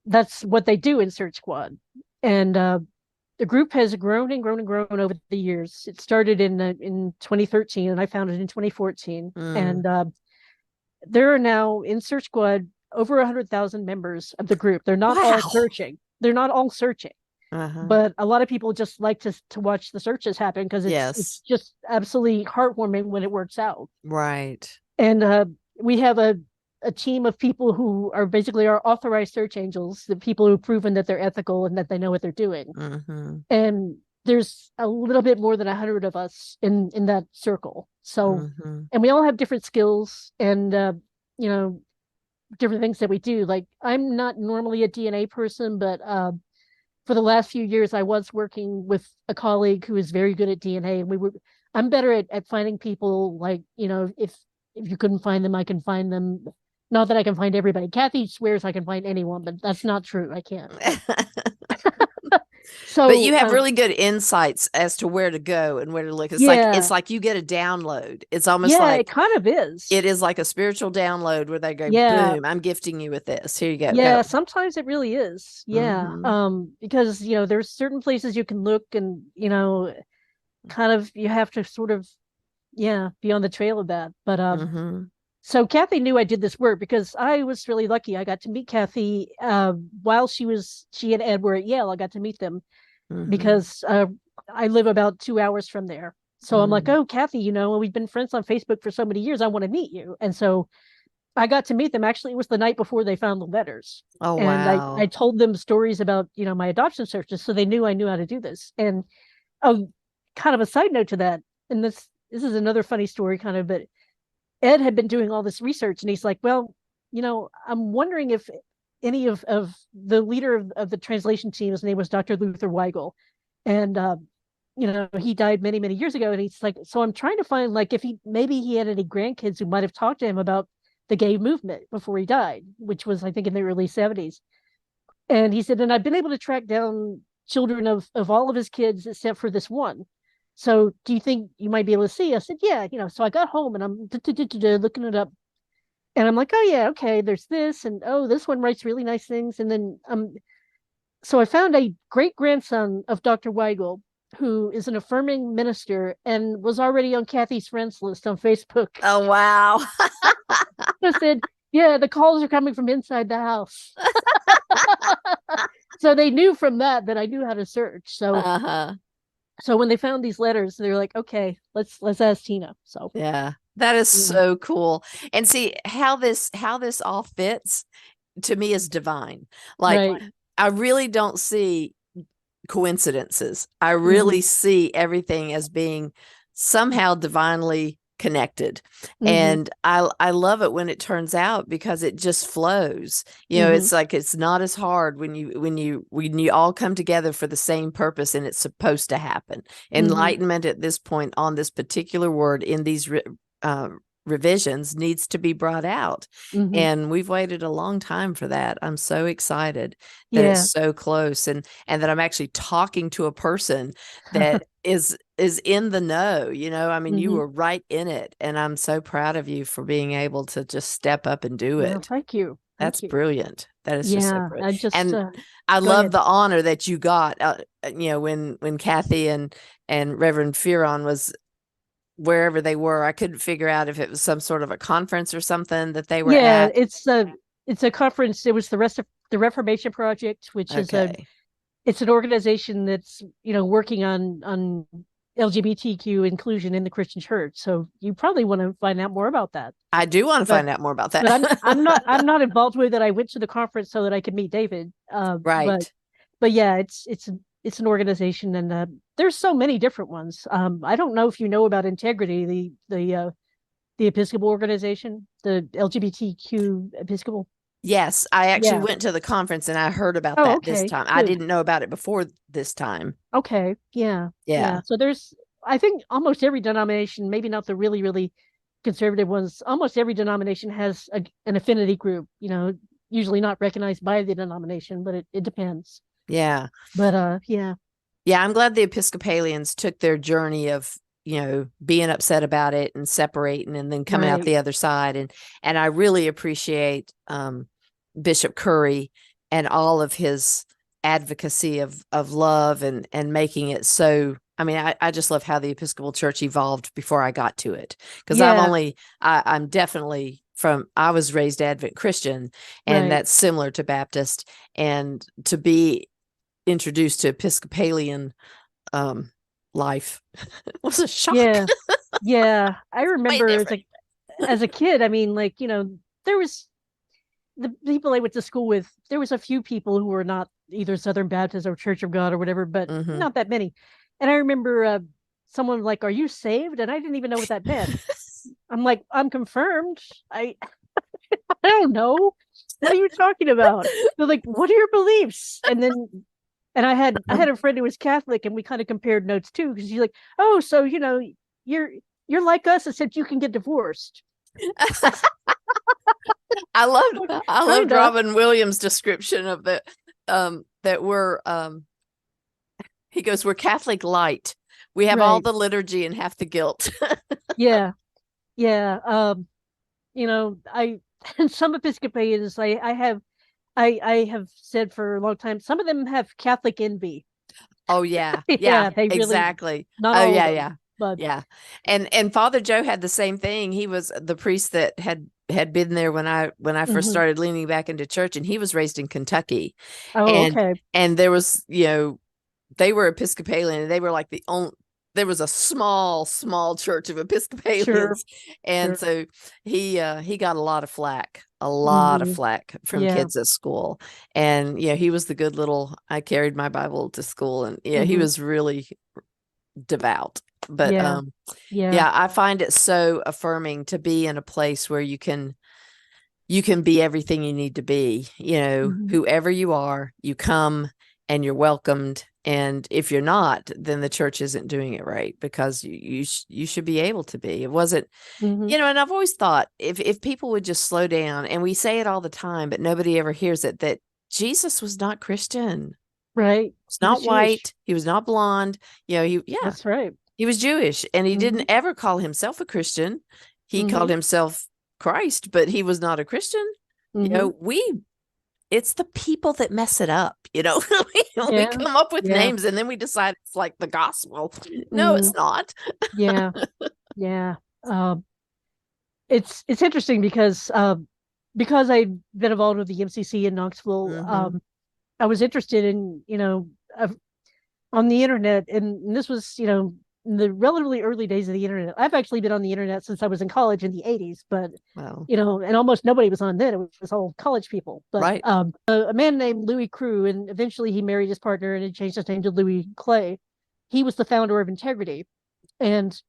that's what they do in Search Squad. And the group has grown and grown and grown over the years. It started in 2013 and I founded it in 2014. And there are now in Search Squad over 100,000 members of the group. They're not all searching. They're not all searching. But a lot of people just like to watch the searches happen because it's just absolutely heartwarming when it works out. Right. And we have a team of people who are basically our authorized search angels, the people who've proven that they're ethical and that they know what they're doing. And there's a little bit more than 100 of us in that circle. So, and we all have different skills and, different things that we do. Like, I'm not normally a DNA person, but for the last few years, I was working with a colleague who is very good at DNA. And I'm better at finding people, like, if you couldn't find them, I can find them. Not that I can find everybody. Kathy swears I can find anyone, but that's not true. I can't. But you have really good insights as to where to go and where to look. It's like you get a download. It's almost like it kind of is. It is like a spiritual download where they go, boom, I'm gifting you with this. Here you go. Yeah, go. Sometimes it really is. Yeah. Because there's certain places you can look and kind of you have to sort of be on the trail of that. But so Kathy knew I did this work because I was really lucky. I got to meet Kathy while she and Ed were at Yale. I got to meet them because I live about 2 hours from there. So I'm like, oh, Kathy, we've been friends on Facebook for so many years. I want to meet you. And so I got to meet them. Actually, it was the night before they found the letters. Oh, and wow. I told them stories about, my adoption searches. So they knew I knew how to do this. And kind of a side note to that, and this is another funny story, kind of, but Ed had been doing all this research, and he's like, well, I'm wondering if any of the leader of the translation team, his name was Dr. Luther Weigel, and he died many, many years ago, and he's like, so I'm trying to find, like, if he had any grandkids who might have talked to him about the gay movement before he died, which was, I think, in the early 70s. And he said, and I've been able to track down children of all of his kids except for this one. So do you think you might be able to see? I said, yeah, so I got home and I'm looking it up. And I'm like, oh yeah, okay, there's this, and oh, this one writes really nice things. And then so I found a great grandson of Dr. Weigel, who is an affirming minister and was already on Kathy's friends list on Facebook. Oh, wow. I said, yeah, the calls are coming from inside the house. So they knew from that I knew how to search. So so when they found these letters, they were like, okay, let's ask Tina. So yeah, that is so cool. And see how this all fits to me is divine. Like, right. I really don't see coincidences. I really see everything as being somehow divinely connected. And I love it when it turns out, because it just flows. It's like, it's not as hard when you all come together for the same purpose, and it's supposed to happen. Enlightenment at this point on this particular word in these revisions needs to be brought out. And we've waited a long time for that. I'm so excited that it's so close, and that I'm actually talking to a person that is in the know. I mean, you were right in it, and I'm so proud of you for being able to just step up and do it. Well, thank you. That's brilliant. That is just so brilliant. I go love ahead. the honor that you got, when Kathy and Reverend Fearon was wherever they were. I couldn't figure out if it was some sort of a conference or something that they were at. It's a conference. It was the Reformation Project, which is it's an organization that's working on LGBTQ inclusion in the Christian church. So you probably want to find out more about that. I do want to find out more about that. But I'm not involved with it. I went to the conference so that I could meet David. Right. But yeah, it's an organization, and there's so many different ones. I don't know if you know about Integrity, the Episcopal organization, the LGBTQ Episcopal. Yes, I actually went to the conference and I heard about that this time. Good. I didn't know about it before this time. Okay. Yeah. So there's, I think, almost every denomination, maybe not the really, really conservative ones, almost every denomination has an affinity group, usually not recognized by the denomination, but it depends. Yeah. But yeah. Yeah, I'm glad the Episcopalians took their journey of, being upset about it and separating and then coming out the other side. And I really appreciate Bishop Curry and all of his advocacy of love and making it so. I mean, I just love how the Episcopal Church evolved before I got to it, because I'm definitely I was raised Advent Christian, and that's similar to Baptist, and to be introduced to Episcopalian life was a shock. Yeah. I remember as a kid, I mean, like, there was the people I went to school with, there was a few people who were not either Southern Baptist or Church of God or whatever, but not that many. And I remember someone like, "Are you saved?" And I didn't even know what that meant. I'm like, "I'm confirmed." I don't know. What are you talking about? They're like, "What are your beliefs?" And I had a friend who was Catholic, and we kind of compared notes too, because she's like, "Oh, so you're like us, except you can get divorced." I loved Robin Williams' description of the that we're he goes, "We're Catholic light. We have all the liturgy and half the guilt." Yeah. Some Episcopalians I have said for a long time, some of them have Catholic envy. Oh yeah. They really, exactly. Not all of them, but And Father Joe had the same thing. He was the priest that had been there when I first started leaning back into church, and he was raised in Kentucky. And there was, they were Episcopalian, and they were like the only. There was a small church of Episcopalians, so he got a lot of flack, from kids at school, and he was the good little. I carried my Bible to school, and he was really devout. But Yeah. Yeah. yeah, I find it so affirming to be in a place where you can be everything you need to be. Mhm. Whoever you are, you come and you're welcomed. And if you're not, then the church isn't doing it right, because you should be able to be. It wasn't, Mhm. and I've always thought, if people would just slow down, and we say it all the time, but nobody ever hears it, that Jesus was not Christian. Right. He's He was not Jewish. white. He was not blonde. That's right. He was Jewish, and he didn't Mhm. ever call himself a Christian. He called Mhm. himself Christ, but he was not a Christian. Mhm. It's the people that mess it up. We Yeah. come up with Yeah. names and then we decide it's like the gospel. No, it's Mhm. not. Yeah. Yeah. Um, it's interesting because I've been involved with the MCC in Knoxville. Mm-hmm. I was interested in, on the internet, and this was, in the relatively early days of the internet. I've actually been on the internet since I was in college in the 80s, but Well, and almost nobody was on then. It was all college people. But right. a man named Louis Crew, and eventually he married his partner and he changed his name to Louis Clay. He was the founder of Integrity, and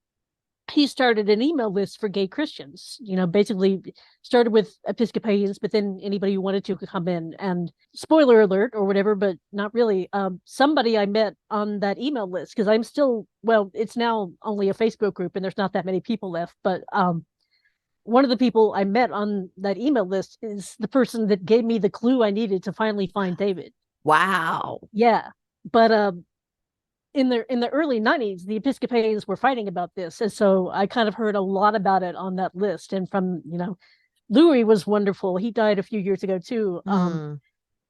he started an email list for gay Christians. Basically started with Episcopalians, but then anybody who wanted to could come in. And spoiler alert or whatever, but not really. Somebody I met on that email list, because I'm still, well, it's now only a Facebook group and there's not that many people left. But one of the people I met on that email list is the person that gave me the clue I needed to finally find David. Wow. Yeah, but in the early 90s, the Episcopalians were fighting about this, and so I kind of heard a lot about it on that list. And from Louis was wonderful. He died a few years ago too. Mm.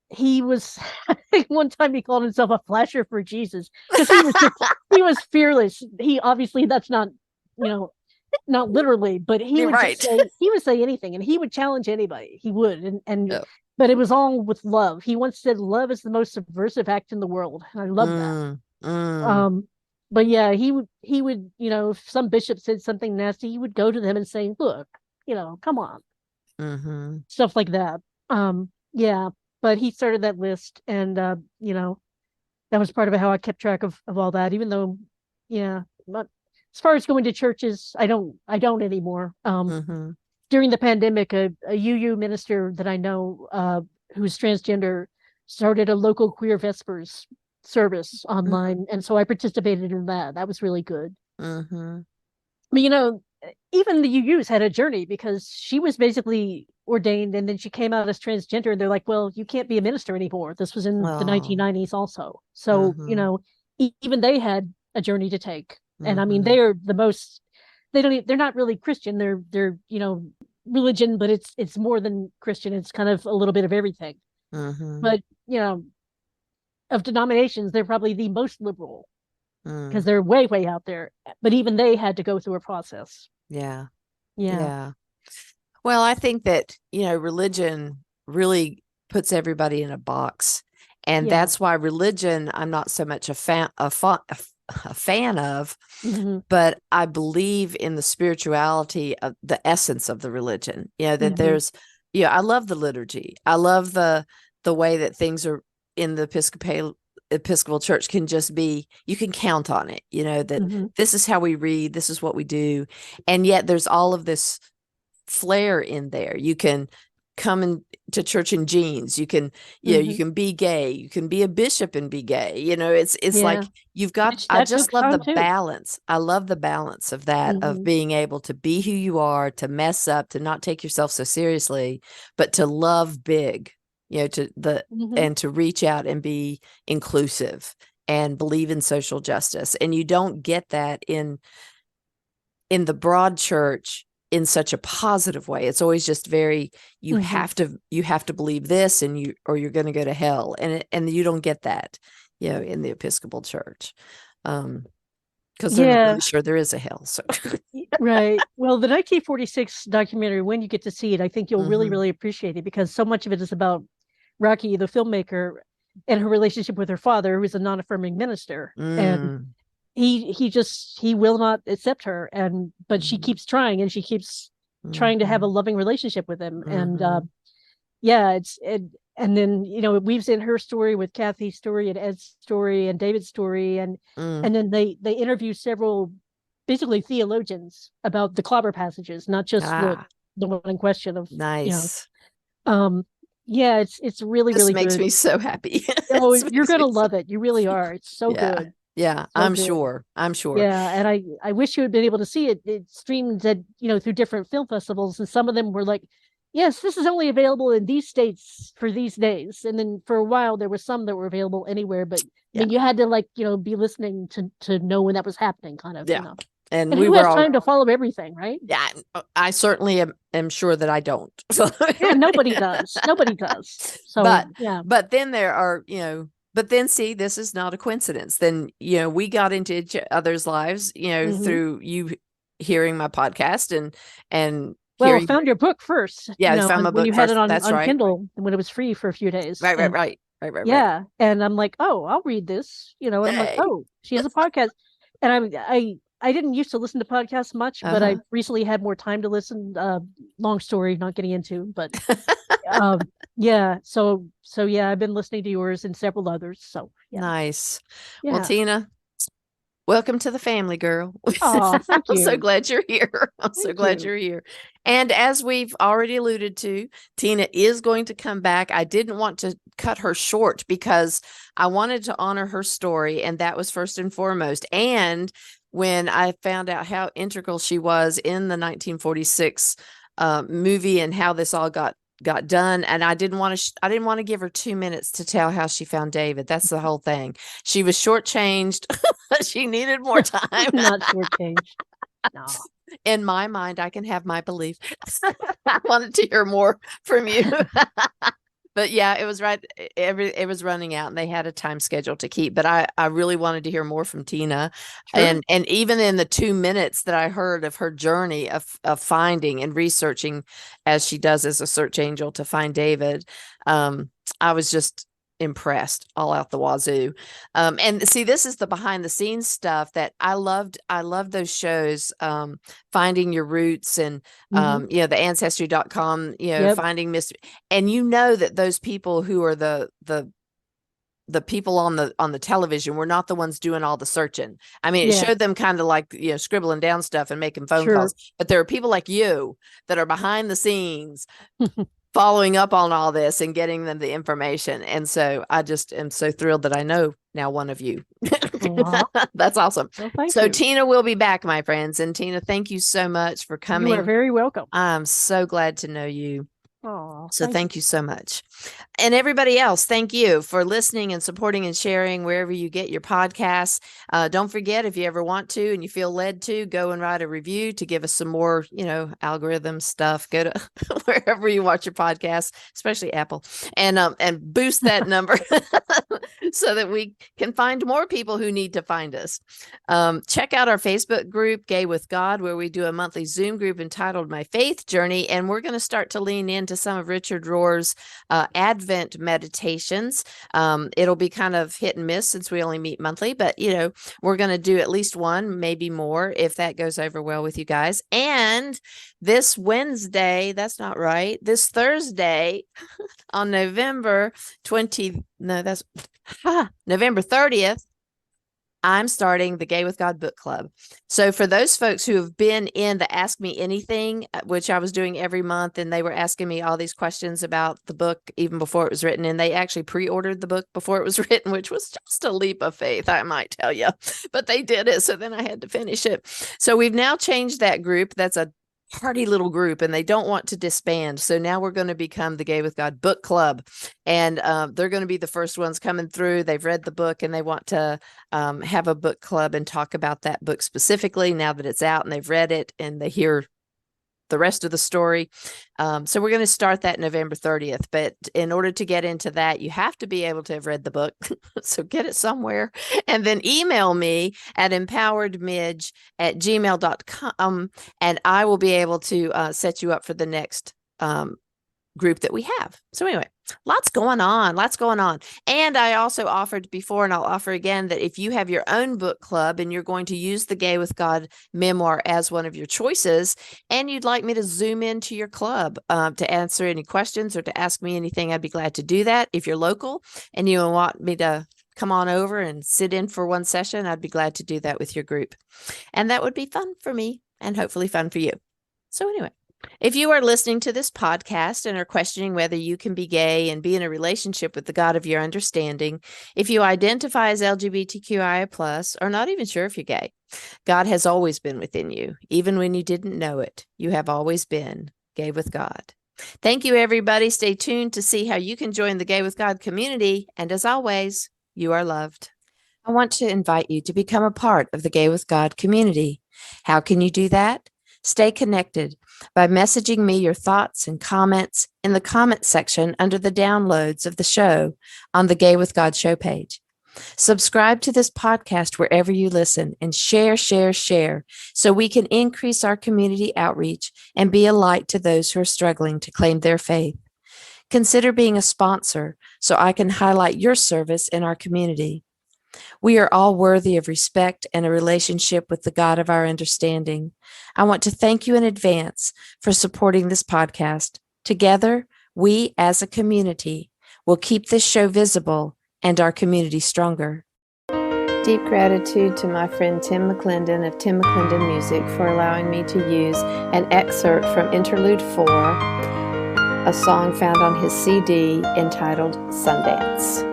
He was I think one time he called himself a flasher for Jesus, because he was fearless. He obviously, that's not you know not literally, but he You're would just right. say anything, and he would challenge anybody. He would, and Yep. but it was all with love. He once said, "Love is the most subversive act in the world," and I love that. Mm. Mm. Um, but yeah, he would, if some bishop said something nasty, he would go to them and say, "Look, come on," Mm-hmm. stuff like that. Yeah, but he started that list, and that was part of how I kept track of all that. Even though, yeah, but as far as going to churches, I don't anymore. Mm-hmm. During the pandemic, a UU minister that I know, who's transgender, started a local queer vespers service online, and so I participated in that. That was really good. Mm-hmm. But even the UUs had a journey, because she was basically ordained and then she came out as transgender, and they're like, well, you can't be a minister anymore. This was in the Oh. 1990s also. So, Mm-hmm. even they had a journey to take. And I mean, Mm-hmm. they're the most, they're not really Christian. They're religion, but it's more than Christian. It's kind of a little bit of everything. Mm-hmm. But, of denominations, they're probably the most liberal, because Mm. they're way, way out there. But even they had to go through a process. Yeah. Yeah. Yeah. Well, I think that, religion really puts everybody in a box. And Yeah. that's why religion, I'm not so much a fan of, Hmm. but I believe in the spirituality of the essence of the religion. That Hmm. I love the liturgy. I love the way that things are in the Episcopal Church can just be, you can count on it, that Hmm. this is how we read, this is what we do. And yet there's all of this flair in there. You can come to church in jeans. You can, you Hmm. can be gay. You can be a bishop and be gay. It's Yeah. like you've got, Which I that took just love the time too. balance. I love the balance of that, of Hmm. being able to be who you are, to mess up, to not take yourself so seriously, but to love big, Hmm. and to reach out and be inclusive and believe in social justice. And you don't get that in the broad church in such a positive way. It's always just very, you Hmm. have to believe this, or you're going to go to hell. And you don't get that, in the Episcopal Church. Because they're not Yeah. really sure there is a hell. So Right. Well, the 1946 documentary, when you get to see it, I think you'll really, mm-hmm. really appreciate it, because so much of it is about Rocky, the filmmaker, and her relationship with her father, who is a non-affirming minister. And Mm. he will not accept her, but she Mm-hmm. keeps trying, and she keeps trying to have a Mm-hmm. loving relationship with him. And Mm-hmm. yeah, and then, it weaves in her story with Kathy's story and Ed's story and David's story. And then they interview several basically theologians about the clobber passages, not just the one in question of, nice. Yeah, it's really, This really makes good. me so happy. Oh, you're gonna love it. You really are. It's so good. Yeah, So I'm good. sure. I'm sure. Yeah, and I wish you had been able to see it. It streamed at, through different film festivals, and some of them were like, yes, this is only available in these states for these days. And then for a while there were some that were available anywhere, but I mean, you had to be listening to know when that was happening, kind of. Yeah. And who has time to follow everything, right? Yeah, I certainly am sure that I don't. Yeah, nobody does. Nobody does. So, but then there are, but then see, this is not a coincidence. Then, we got into each other's lives, through you hearing my podcast and well, found your book first. Yeah, found my book when you first. had it on That's right. Kindle when it was free for a few days. Right. Yeah, and I'm like, oh, I'll read this. And I'm like, oh, she has a podcast, and I didn't used to listen to podcasts much, but I recently had more time to listen. Long story, not getting into, but yeah. So yeah, I've been listening to yours and several others. So yeah. Nice. Yeah. Well, Tina, welcome to the family, girl. Oh, thank you. I'm so glad you're here. I'm so glad you're here. And as we've already alluded to, Tina is going to come back. I didn't want to cut her short because I wanted to honor her story, and that was first and foremost. And when I found out how integral she was in the 1946 movie and how this all got done, and I didn't want to give her 2 minutes to tell how she found David. That's the whole thing. She was shortchanged. She needed more time. Not shortchanged. No. In my mind, I can have my belief. I wanted to hear more from you. But yeah, it was right. It was running out and they had a time schedule to keep, but I really wanted to hear more from Tina. Sure. And even in the 2 minutes that I heard of her journey of finding and researching as she does as a search angel to find David, I was just impressed all out the wazoo. And see, this is the behind the scenes stuff that I loved. I loved those shows, Finding Your Roots and, the ancestry.com, finding mystery. And that those people who are the people on the television were not the ones doing all the searching. I mean, it showed them kind of like, scribbling down stuff and making phone calls, but there are people like you that are behind the scenes following up on all this and getting them the information. And so I just am so thrilled that I know now one of you. That's awesome. Well, thank you. Tina will be back, my friends. And Tina, thank you so much for coming. You are very welcome. I'm so glad to know you. Oh, so thank you so much. And everybody else, thank you for listening and supporting and sharing wherever you get your podcasts. Don't forget, if you ever want to and you feel led to, go and write a review to give us some more, algorithm stuff. Go to wherever you watch your podcasts, especially Apple, and boost that number so that we can find more people who need to find us. Check out our Facebook group, Gay with God, where we do a monthly Zoom group entitled My Faith Journey. And we're going to start to lean into some of Richard Rohr's Advent meditations. It'll be kind of hit and miss since we only meet monthly, but we're going to do at least one, maybe more, if that goes over well with you guys. And this Wednesday, that's not right, this Thursday on November 30th, I'm starting the Gay with God book club. So for those folks who have been in the Ask Me Anything, which I was doing every month, and they were asking me all these questions about the book even before it was written, and they actually pre-ordered the book before it was written, which was just a leap of faith, I might tell you, but they did it. So then I had to finish it. So we've now changed that group. That's a party little group, and they don't want to disband. So now we're going to become the Gay with God book club, and they're going to be the first ones coming through. They've read the book and they want to have a book club and talk about that book specifically now that it's out and they've read it and they hear the rest of the story. So we're going to start that November 30th. But in order to get into that, you have to be able to have read the book. So get it somewhere and then email me at empoweredmidge@gmail.com, and I will be able to set you up for the next group that we have. So anyway, Lots going on, lots going on. And I also offered before, and I'll offer again, that if you have your own book club and you're going to use the Gay with God memoir as one of your choices, and you'd like me to zoom into your club to answer any questions or to ask me anything, I'd be glad to do that. If you're local and you want me to come on over and sit in for one session, I'd be glad to do that with your group. And that would be fun for me and hopefully fun for you. So anyway, if you are listening to this podcast and are questioning whether you can be gay and be in a relationship with the God of your understanding, if you identify as LGBTQIA+, or not even sure if you're gay, God has always been within you. Even when you didn't know it, you have always been gay with God. Thank you, everybody. Stay tuned to see how you can join the Gay with God community. And as always, you are loved. I want to invite you to become a part of the Gay with God community. How can you do that? Stay connected by messaging me your thoughts and comments in the comment section under the downloads of the show on the Gay with God show page. Subscribe to this podcast wherever you listen and share so we can increase our community outreach and be a light to those who are struggling to claim their faith. Consider being a sponsor so I can highlight your service in our community. We are all worthy of respect and a relationship with the God of our understanding. I want to thank you in advance for supporting this podcast. Together, we as a community will keep this show visible and our community stronger. Deep gratitude to my friend Tim McClendon of Tim McClendon Music for allowing me to use an excerpt from Interlude 4, a song found on his CD entitled Sundance.